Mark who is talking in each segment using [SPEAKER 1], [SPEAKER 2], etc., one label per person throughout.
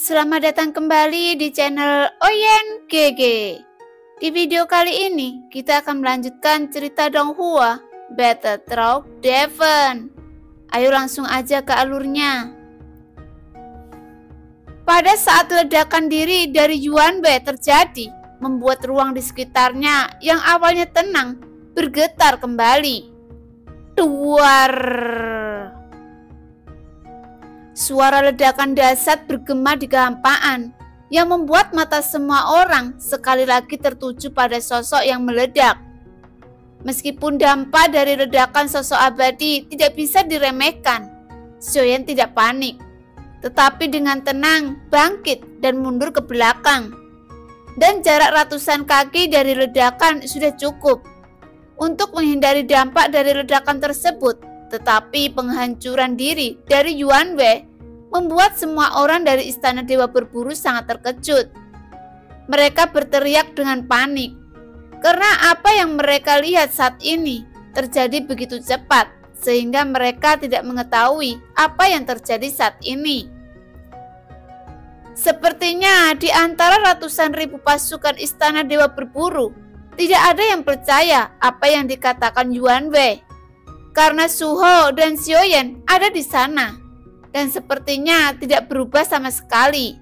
[SPEAKER 1] Selamat datang kembali di channel Oyen GG. Di video kali ini kita akan melanjutkan cerita Donghua Battle Through Devon. Ayo langsung aja ke alurnya. Pada saat ledakan diri dari Yuanwei terjadi, membuat ruang di sekitarnya yang awalnya tenang bergetar kembali. Duar. Suara ledakan dahsyat bergema di kehampaan yang membuat mata semua orang sekali lagi tertuju pada sosok yang meledak. Meskipun dampak dari ledakan sosok abadi tidak bisa diremehkan, Xiaoyan tidak panik, tetapi dengan tenang bangkit dan mundur ke belakang. Dan jarak ratusan kaki dari ledakan sudah cukup untuk menghindari dampak dari ledakan tersebut. Tetapi penghancuran diri dari Yuanwei membuat semua orang dari Istana Dewa Berburu sangat terkejut. Mereka berteriak dengan panik karena apa yang mereka lihat saat ini terjadi begitu cepat sehingga mereka tidak mengetahui apa yang terjadi saat ini. Sepertinya di antara ratusan ribu pasukan Istana Dewa Berburu tidak ada yang percaya apa yang dikatakan Yuanwei. Karena Suho dan Xiaoyan ada di sana dan sepertinya tidak berubah sama sekali.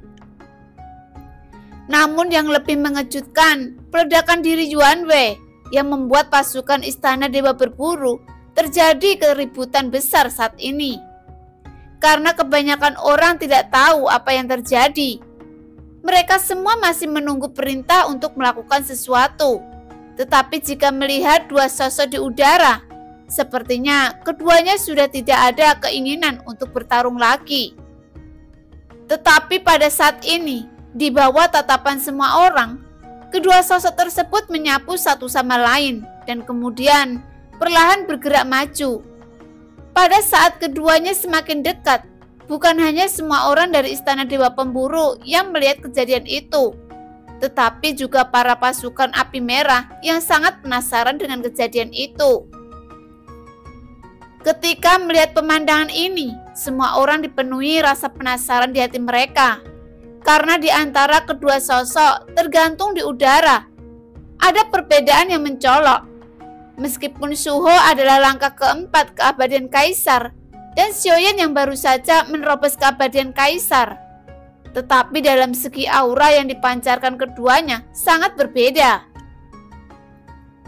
[SPEAKER 1] Namun yang lebih mengejutkan, peledakan diri Yuanwei yang membuat pasukan Istana Dewa Berburu terjadi keributan besar saat ini. Karena kebanyakan orang tidak tahu apa yang terjadi. Mereka semua masih menunggu perintah untuk melakukan sesuatu. Tetapi jika melihat dua sosok di udara, sepertinya keduanya sudah tidak ada keinginan untuk bertarung lagi. Tetapi pada saat ini, di bawah tatapan semua orang, kedua sosok tersebut menyapu satu sama lain dan kemudian perlahan bergerak maju. Pada saat keduanya semakin dekat, bukan hanya semua orang dari Istana Dewa Pemburu yang melihat kejadian itu, tetapi juga para pasukan api merah yang sangat penasaran dengan kejadian itu. Ketika melihat pemandangan ini, semua orang dipenuhi rasa penasaran di hati mereka. Karena di antara kedua sosok tergantung di udara, ada perbedaan yang mencolok. Meskipun Suho adalah langkah keempat keabadian Kaisar, dan Xiaoyan yang baru saja menerobos keabadian Kaisar. Tetapi dalam segi aura yang dipancarkan keduanya sangat berbeda.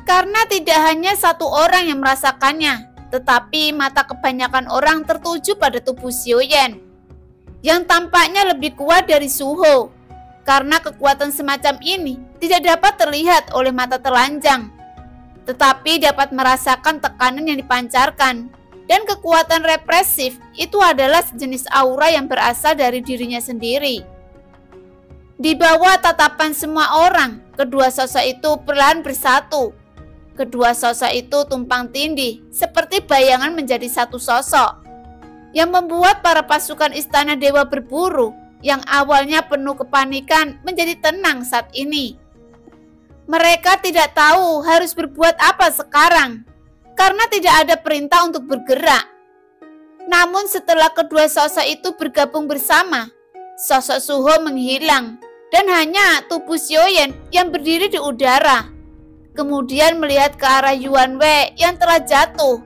[SPEAKER 1] Karena tidak hanya satu orang yang merasakannya, tetapi mata kebanyakan orang tertuju pada tubuh Xiaoyan yang tampaknya lebih kuat dari Suho. Karena kekuatan semacam ini tidak dapat terlihat oleh mata telanjang, tetapi dapat merasakan tekanan yang dipancarkan. Dan kekuatan represif itu adalah sejenis aura yang berasal dari dirinya sendiri. Di bawah tatapan semua orang, kedua sosok itu perlahan bersatu. Kedua sosok itu tumpang tindih seperti bayangan menjadi satu sosok yang membuat para pasukan Istana Dewa Berburu yang awalnya penuh kepanikan menjadi tenang saat ini. Mereka tidak tahu harus berbuat apa sekarang karena tidak ada perintah untuk bergerak. Namun setelah kedua sosok itu bergabung bersama, sosok Suho menghilang dan hanya tubuh Xiaoyan yang berdiri di udara. Kemudian melihat ke arah Yuanwei yang telah jatuh.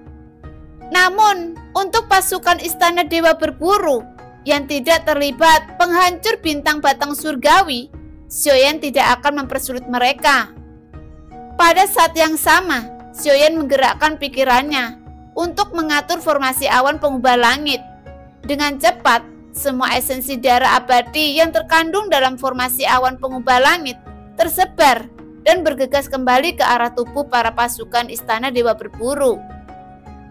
[SPEAKER 1] Namun, untuk pasukan Istana Dewa Berburu yang tidak terlibat penghancur bintang batang surgawi, Xiaoyan tidak akan mempersulit mereka. Pada saat yang sama, Xiaoyan menggerakkan pikirannya untuk mengatur formasi awan pengubah langit. Dengan cepat, semua esensi darah abadi yang terkandung dalam formasi awan pengubah langit tersebar dan bergegas kembali ke arah tubuh para pasukan Istana Dewa Berburu.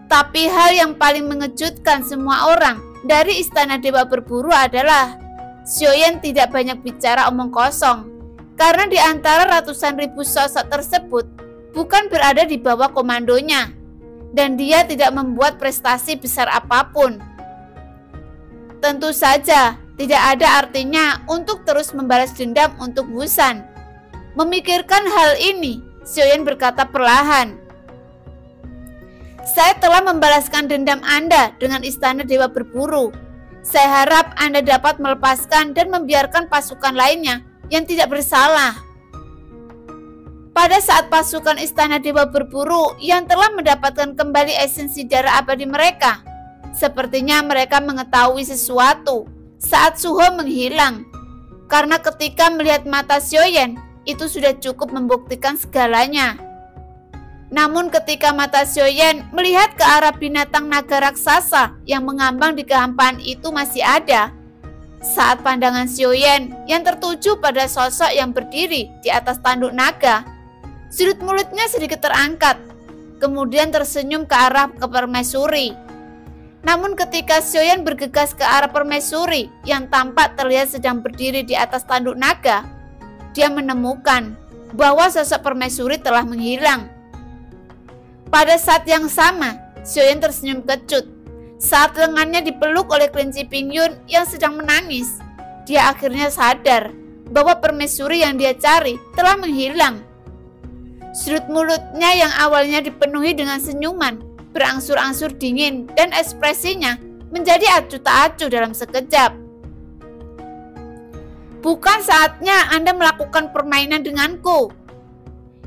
[SPEAKER 1] Tapi hal yang paling mengejutkan semua orang dari istana dewa berburu adalah Xiaoyan tidak banyak bicara omong kosong, karena di antara ratusan ribu sosok tersebut bukan berada di bawah komandonya, dan dia tidak membuat prestasi besar apapun. Tentu saja tidak ada artinya untuk terus membalas dendam untuk Wusan. Memikirkan hal ini, Xiaoyan berkata perlahan, "Saya telah membalaskan dendam Anda dengan istana dewa berburu. Saya harap Anda dapat melepaskan dan membiarkan pasukan lainnya yang tidak bersalah." Pada saat pasukan istana dewa berburu yang telah mendapatkan kembali esensi darah abadi mereka, sepertinya mereka mengetahui sesuatu saat Suho menghilang. Karena ketika melihat mata Xiaoyan, itu sudah cukup membuktikan segalanya. Namun ketika mata Xiaoyan melihat ke arah binatang naga raksasa yang mengambang di kehampaan itu masih ada, saat pandangan Xiaoyan yang tertuju pada sosok yang berdiri di atas tanduk naga, sudut mulutnya sedikit terangkat, kemudian tersenyum ke arah permaisuri. Namun ketika Xiaoyan bergegas ke arah permaisuri yang tampak terlihat sedang berdiri di atas tanduk naga, dia menemukan bahwa sosok permaisuri telah menghilang. Pada saat yang sama, Xiaoyan tersenyum kecut. Saat lengannya dipeluk oleh kelinci Pingyun yang sedang menangis, dia akhirnya sadar bahwa permaisuri yang dia cari telah menghilang. Sudut mulutnya yang awalnya dipenuhi dengan senyuman berangsur-angsur dingin dan ekspresinya menjadi acuh tak acuh dalam sekejap. "Bukan saatnya Anda melakukan permainan denganku.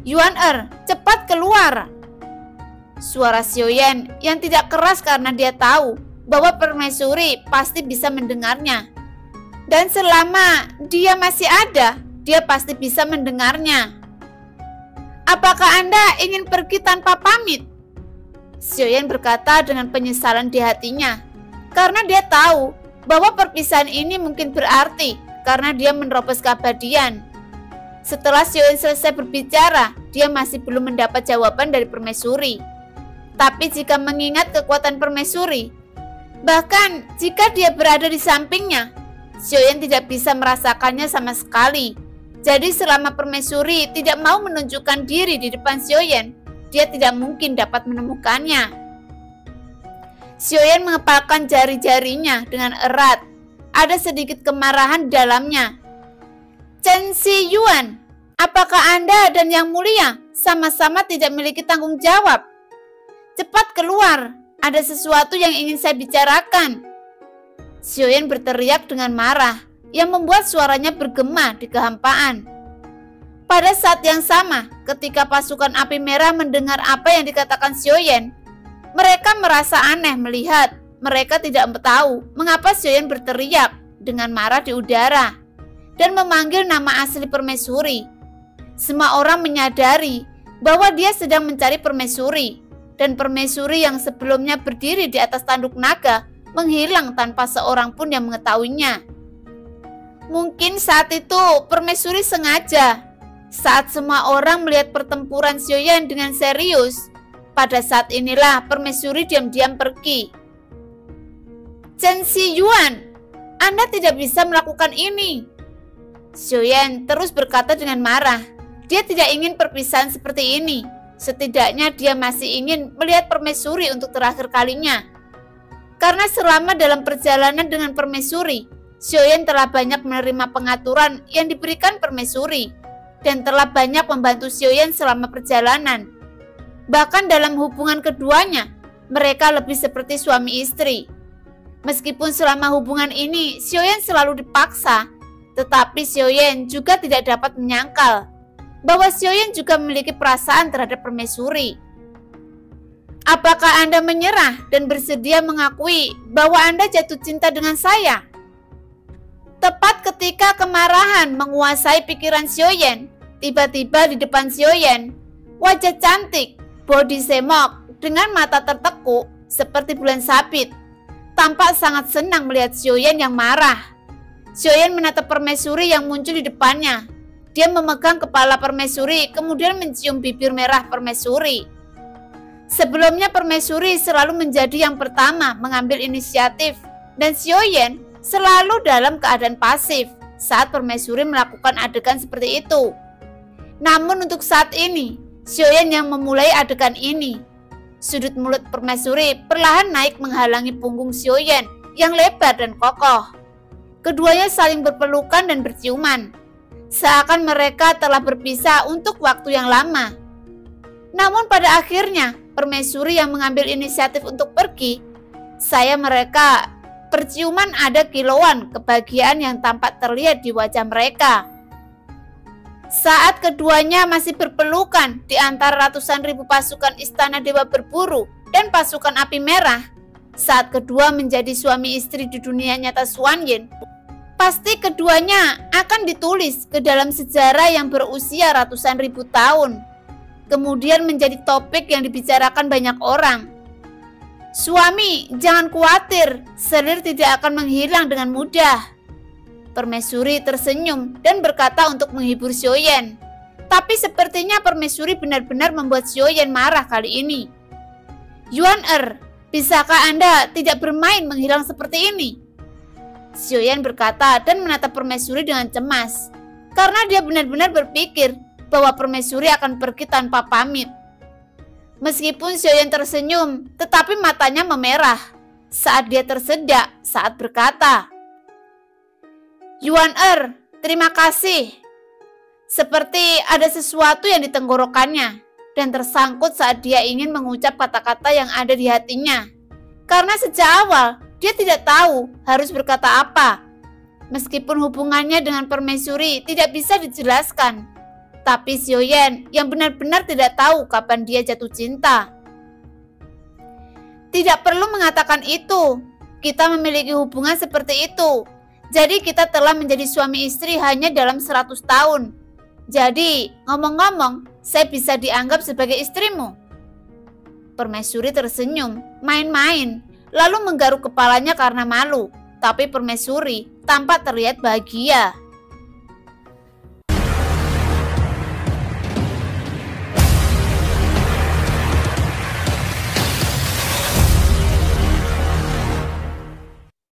[SPEAKER 1] Yuan cepat keluar!" Suara Xiaoyan yang tidak keras karena dia tahu bahwa permaisuri pasti bisa mendengarnya. Dan selama dia masih ada, dia pasti bisa mendengarnya. "Apakah Anda ingin pergi tanpa pamit?" Xiaoyan berkata dengan penyesalan di hatinya, karena dia tahu bahwa perpisahan ini mungkin berarti karena dia menerobos keabadian. Setelah Xiaoyan selesai berbicara, dia masih belum mendapat jawaban dari permaisuri. Tapi jika mengingat kekuatan permaisuri, bahkan jika dia berada di sampingnya, Xiaoyan tidak bisa merasakannya sama sekali. Jadi selama permaisuri tidak mau menunjukkan diri di depan Xiaoyan, dia tidak mungkin dapat menemukannya. Xiaoyan mengepalkan jari-jarinya dengan erat. Ada sedikit kemarahan di dalamnya. "Chen Xiyuan, apakah Anda dan Yang Mulia sama-sama tidak memiliki tanggung jawab? Cepat keluar, ada sesuatu yang ingin saya bicarakan." Xiaoyan berteriak dengan marah yang membuat suaranya bergema di kehampaan. Pada saat yang sama, ketika pasukan api merah mendengar apa yang dikatakan Xiaoyan, mereka merasa aneh melihat mereka tidak tahu mengapa Xiaoyan berteriak dengan marah di udara dan memanggil nama asli permaisuri. Semua orang menyadari bahwa dia sedang mencari permaisuri, dan permaisuri yang sebelumnya berdiri di atas tanduk naga menghilang tanpa seorang pun yang mengetahuinya. Mungkin saat itu permaisuri sengaja. Saat semua orang melihat pertempuran Xiaoyan dengan serius, pada saat inilah permaisuri diam-diam pergi. "Chen Xiyuan, Anda tidak bisa melakukan ini." Xiaoyan terus berkata dengan marah. Dia tidak ingin perpisahan seperti ini. Setidaknya dia masih ingin melihat permaisuri untuk terakhir kalinya. Karena selama dalam perjalanan dengan permaisuri, Xiaoyan telah banyak menerima pengaturan yang diberikan permaisuri dan telah banyak membantu Xiaoyan selama perjalanan. Bahkan dalam hubungan keduanya, mereka lebih seperti suami istri. Meskipun selama hubungan ini Xiaoyan selalu dipaksa, tetapi Xiaoyan juga tidak dapat menyangkal bahwa Xiaoyan juga memiliki perasaan terhadap permaisuri. "Apakah Anda menyerah dan bersedia mengakui bahwa Anda jatuh cinta dengan saya?" Tepat ketika kemarahan menguasai pikiran Xiaoyan, tiba-tiba di depan Xiaoyan, wajah cantik, bodi semok dengan mata tertekuk seperti bulan sabit, tampak sangat senang melihat Xiaoyan yang marah. Xiaoyan menatap permaisuri yang muncul di depannya. Dia memegang kepala permaisuri, kemudian mencium bibir merah permaisuri. Sebelumnya permaisuri selalu menjadi yang pertama mengambil inisiatif Dan Xiaoyan selalu dalam keadaan pasif saat permaisuri melakukan adegan seperti itu. Namun untuk saat ini, Xiaoyan yang memulai adegan ini. Sudut mulut permaisuri perlahan naik menghalangi punggung Xiaoyan yang lebar dan kokoh. Keduanya saling berpelukan dan berciuman, seakan mereka telah berpisah untuk waktu yang lama. Namun pada akhirnya, permaisuri yang mengambil inisiatif untuk pergi. Mereka perciuman ada kilauan kebahagiaan yang tampak terlihat di wajah mereka. Saat keduanya masih berpelukan di antara ratusan ribu pasukan Istana Dewa Berburu dan pasukan Api Merah, saat kedua menjadi suami istri di dunia nyata Xuanyin, pasti keduanya akan ditulis ke dalam sejarah yang berusia ratusan ribu tahun, kemudian menjadi topik yang dibicarakan banyak orang. Suami, jangan khawatir, selir tidak akan menghilang dengan mudah. Permaisuri tersenyum dan berkata untuk menghibur Xiaoyan. Tapi sepertinya permaisuri benar-benar membuat Xiaoyan marah kali ini. Yuan bisakah Anda tidak bermain menghilang seperti ini? Xiaoyan berkata dan menatap permaisuri dengan cemas, karena dia benar-benar berpikir bahwa permaisuri akan pergi tanpa pamit. Meskipun Xiaoyan tersenyum, tetapi matanya memerah saat dia tersedak saat berkata, Yuan terima kasih. Seperti ada sesuatu yang di tenggorokannya dan tersangkut saat dia ingin mengucap kata-kata yang ada di hatinya. Karena sejak awal, dia tidak tahu harus berkata apa. Meskipun hubungannya dengan permaisuri tidak bisa dijelaskan, tapi Xiaoyan yang benar-benar tidak tahu kapan dia jatuh cinta. Tidak perlu mengatakan itu. Kita memiliki hubungan seperti itu. Jadi kita telah menjadi suami istri hanya dalam 100 tahun. Jadi, ngomong-ngomong, saya bisa dianggap sebagai istrimu. Permaisuri tersenyum, main-main, lalu menggaruk kepalanya karena malu. Tapi permaisuri tampak terlihat bahagia.